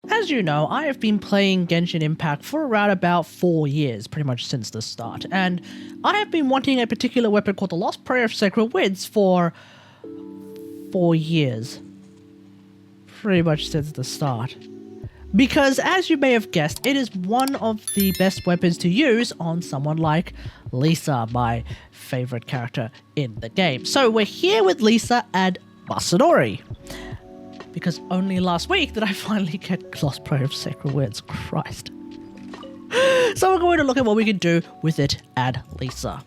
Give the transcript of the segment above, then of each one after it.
As you know, I have been playing Genshin Impact for around about 4 years, pretty much since the start, and I have been wanting a particular weapon called the Lost Prayer of Sacred Winds for 4 years. Pretty much since the start. Because, as you may have guessed, it is one of the best weapons to use on someone like Lisa, my favorite character in the game. So we're here with Lisa and Masanori. Because only last week did I finally get Lost Prayer of Sacred Winds. Christ. So we're going to look at what we can do with it and Lisa.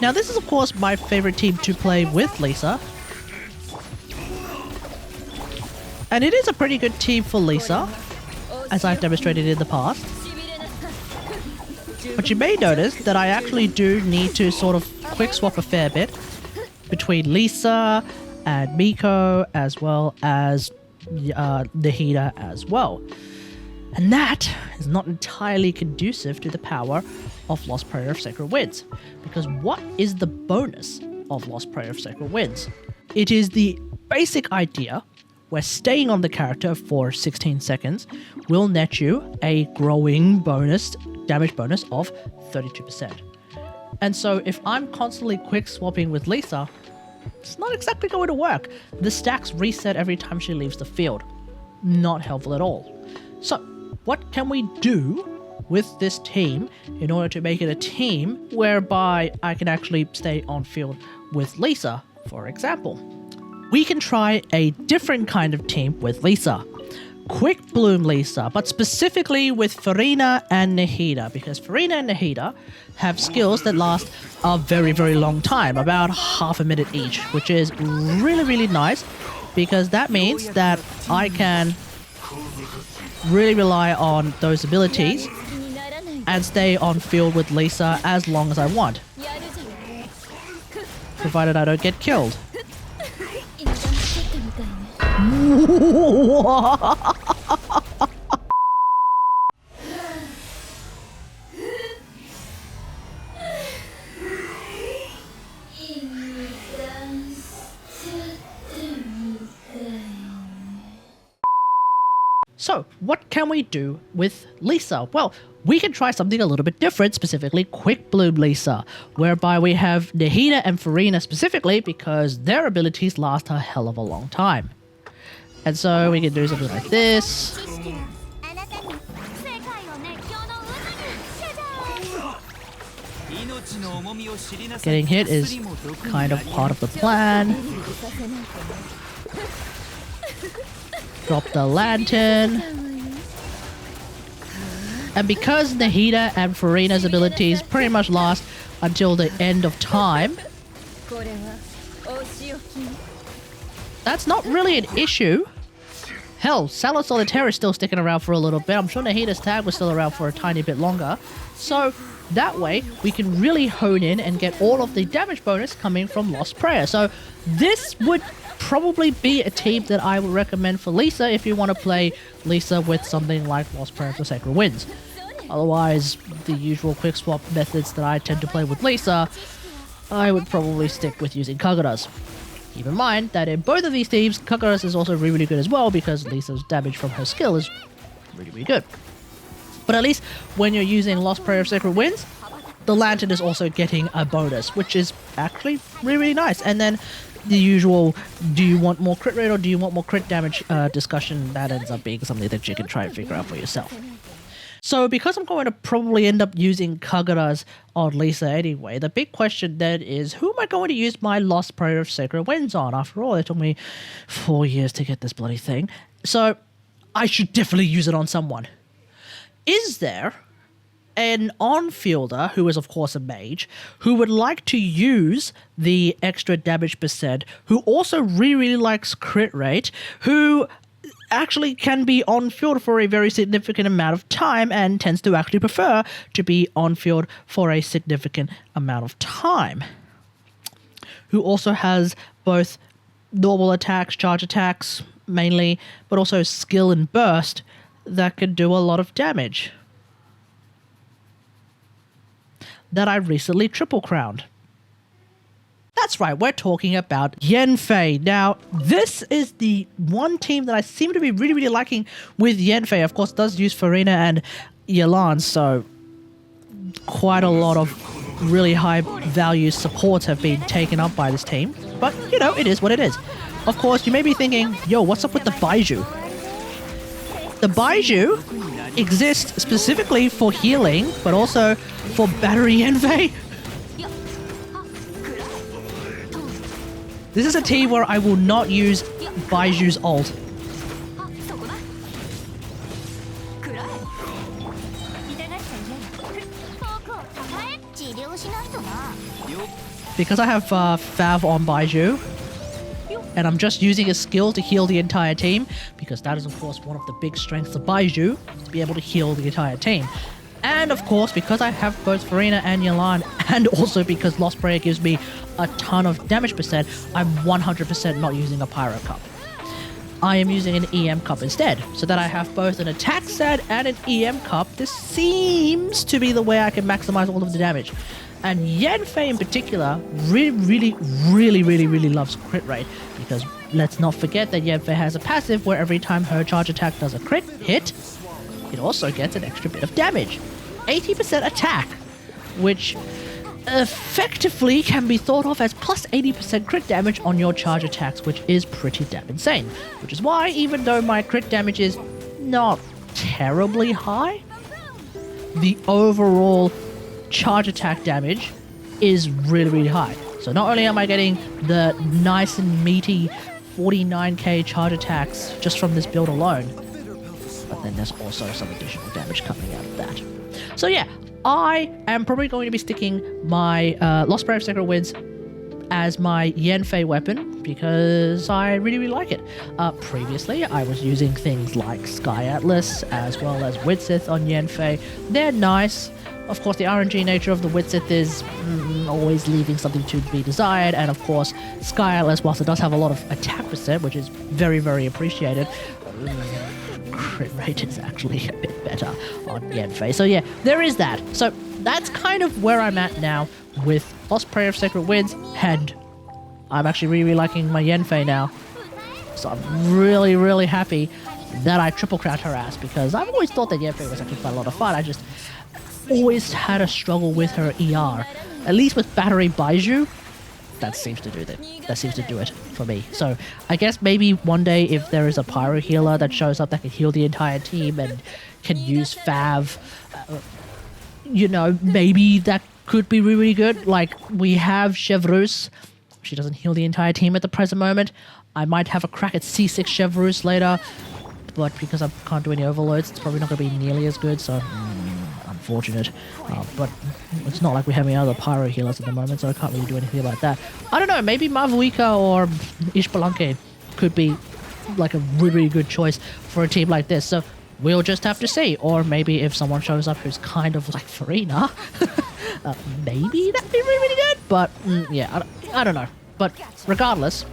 Now this is of course my favorite team to play with Lisa. And it is a pretty good team for Lisa, as I've demonstrated in the past. But you may notice that I actually do need to sort of quick swap a fair bit between Lisa and Miko, as well as Nahida as well. And that is not entirely conducive to the power of Lost Prayer of Sacred Winds. Because what is the bonus of Lost Prayer of Sacred Winds? It is the basic idea where staying on the character for 16 seconds will net you a growing damage bonus of 32%. And so if I'm constantly quick swapping with Lisa, it's not exactly going to work. The stacks reset every time she leaves the field. Not helpful at all. So what can we do with this team in order to make it a team whereby I can actually stay on field with Lisa, for example? We can try a different kind of team with Lisa. Quickbloom Lisa, but specifically with Furina and Nahida, because Furina and Nahida have skills that last a very, very long time, about half a minute each, which is really, really nice, because that means that I can really rely on those abilities and stay on field with Lisa as long as I want, provided I don't get killed. So, what can we do with Lisa? Well, we can try something a little bit different, specifically Quickbloom Lisa, whereby we have Nahida and Furina specifically because their abilities last a hell of a long time. And so we can do something like this. Getting hit is kind of part of the plan. Drop the lantern. And because Nahida and Furina's abilities pretty much last until the end of time, that's not really an issue. Hell, Salo Solitaire is still sticking around for a little bit. I'm sure Nahida's tag was still around for a tiny bit longer. So that way, we can really hone in and get all of the damage bonus coming from Lost Prayer. So this would probably be a team that I would recommend for Lisa if you want to play Lisa with something like Lost Prayer of the Sacred Winds. Otherwise, the usual quick swap methods that I tend to play with Lisa, I would probably stick with using Kagura's. Keep in mind that in both of these teams, Kagura's is also really, really good as well because Lisa's damage from her skill is really, really good. But at least when you're using Lost Prayer of Sacred Winds, the Lantern is also getting a bonus, which is actually really, really nice. And then the usual, do you want more crit rate or do you want more crit damage discussion, that ends up being something that you can try and figure out for yourself. So because I'm going to probably end up using Kagura's on Lisa anyway, the big question then is, who am I going to use my Lost Prayer of Sacred Winds on? After all, it took me 4 years to get this bloody thing. So I should definitely use it on someone. Is there an on-fielder, who is of course a mage, who would like to use the extra damage percent, who also really likes crit rate, who actually can be on field for a very significant amount of time and tends to actually prefer to be on field for a significant amount of time, who also has both normal attacks, charge attacks mainly, but also skill and burst that can do a lot of damage, that I recently triple crowned. That's right, we're talking about Yanfei. Now, this is the one team that I seem to be really, really liking with Yanfei. Of course, it does use Farina and Yelan, so quite a lot of really high value supports have been taken up by this team. But, you know, it is what it is. Of course, you may be thinking, yo, what's up with the Baiju? The Baiju exists specifically for healing, but also for battery Yanfei. This is a team where I will not use Baiju's ult. Because I have Fav on Baiju, and I'm just using a skill to heal the entire team, because that is of course one of the big strengths of Baiju, to be able to heal the entire team. And of course, because I have both Farina and Yelan, and also because Lost Prayer gives me a ton of damage percent, I'm 100% not using a Pyro Cup. I am using an EM Cup instead, so that I have both an attack set and an EM Cup. This seems to be the way I can maximize all of the damage. And Yanfei in particular really loves crit rate, because let's not forget that Yanfei has a passive where every time her charge attack does a crit hit, it also gets an extra bit of damage. 80% attack, which effectively can be thought of as plus 80% crit damage on your charge attacks, which is pretty damn insane. Which is why, even though my crit damage is not terribly high, the overall charge attack damage is really high. So not only am I getting the nice and meaty 49k charge attacks just from this build alone, but then there's also some additional damage coming out of that. So yeah, I am probably going to be sticking my Lost Prayer of Sacred Winds as my Yanfei weapon, because I really like it. Previously, I was using things like Sky Atlas as well as Widsith on Yanfei. They're nice. Of course, the RNG nature of the Widsith is always leaving something to be desired, and of course, Sky Atlas, whilst it does have a lot of attack percent, which is very appreciated, crit rate is actually a bit better on Yanfei. So yeah, there is that. So that's kind of where I'm at now with Lost Prayer of Sacred Winds, and I'm actually really liking my Yanfei now. So I'm really happy that I triple crowned her ass, because I've always thought that Yanfei was actually quite a lot of fun. I just always had a struggle with her ER. At least with Battery Baiju, that seems to do it. That seems to do it for me. So I guess maybe one day if there is a Pyro healer that shows up that can heal the entire team and can use Fav, you know, maybe that could be really good. Like, we have Chevreuse. She doesn't heal the entire team at the present moment. I might have a crack at C6 Chevreuse later, but because I can't do any overloads, it's probably not going to be nearly as good, so unfortunate. But it's not like we have any other Pyro healers at the moment, so I can't really do anything about that. I don't know, maybe Mavuika or Ishbalanke could be like a really good choice for a team like this, so we'll just have to see. Or maybe if someone shows up who's kind of like Farina, maybe that'd be really good, but yeah, I don't know. But regardless,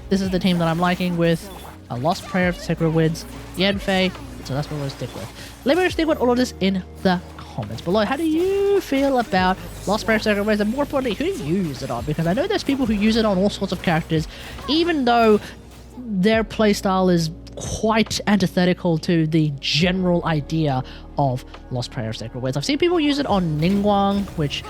this is the team that I'm liking with a Lost Prayer of Sacred Winds, Yanfei, so that's what we'll stick with. Let me know stick with all of this in the comments below. How do you feel about Lost Prayer of Sacred Winds, and more importantly, who do you use it on? Because I know there's people who use it on all sorts of characters, even though their playstyle is quite antithetical to the general idea of Lost Prayer of Sacred Winds. I've seen people use it on Ningguang, which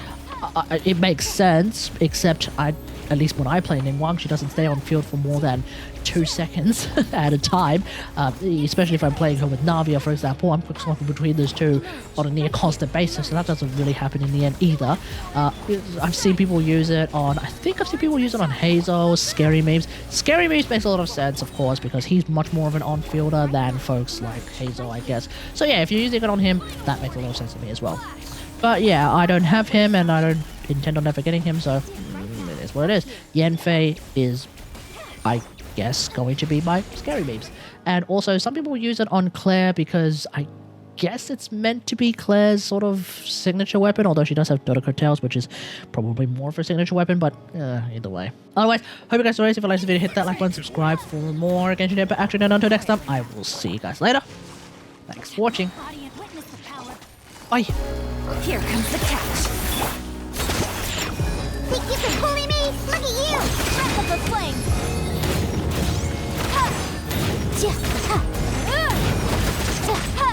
it makes sense, except at least when I play Ningguang, she doesn't stay on field for more than 2 seconds at a time, especially if I'm playing her with Navia, for example. I'm quick swapping between those two on a near constant basis, so that doesn't really happen in the end either. I've seen people use it on, I think I've seen people use it on Hazel, Scary Memes. Scary Memes makes a lot of sense, of course, because he's much more of an on-fielder than folks like Hazel, I guess. So yeah, if you're using it on him, that makes a lot of sense to me as well. But yeah, I don't have him, and I don't intend on ever getting him, so it is what it is. Yanfei is, I guess, going to be my Scary Memes. And also, some people use it on Claire because I guess it's meant to be Claire's sort of signature weapon, although she does have Dota Curtails, which is probably more of her signature weapon, but either way. Otherwise, hope you guys enjoyed. If you liked the video, hit that like button, subscribe for more Genshin Impact action, and until next time, I will see you guys later. Thanks for watching. Bye. Here comes the catch. Thank you for pulling me Look at you! Breath of the flame! Ha! Ja! Ha! Ja! Ha!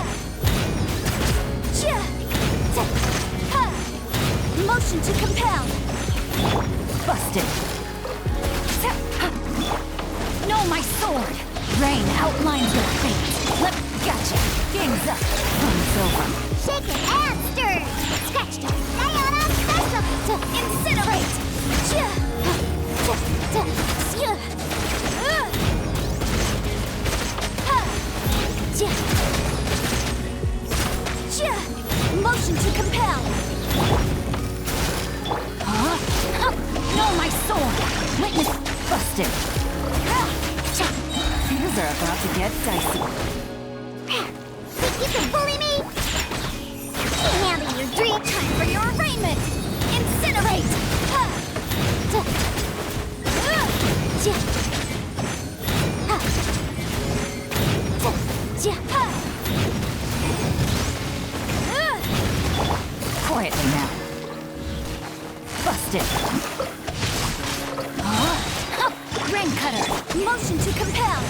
Ja! Ja! Ha! Motion to compel! Busted. No, my sword! Rain outlines your fate. Gotcha. Game's up. Fun's over. Shaken and stirred! Scratched up! Sayonara special! Incinerate! Ja! Ja! Ja! Ja! Ha! Ja! Ja! Motion to compel! Huh? No, my sword! Witness busted. Things are about to get dicey. Think you can bully me? Now that you're dream, time for your arraignment! Incinerate! Ha! Ja! Ja! Ha! Ja! Ha! Quietly now. Busted. Rain cutter! Motion to compel!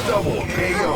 Double KO.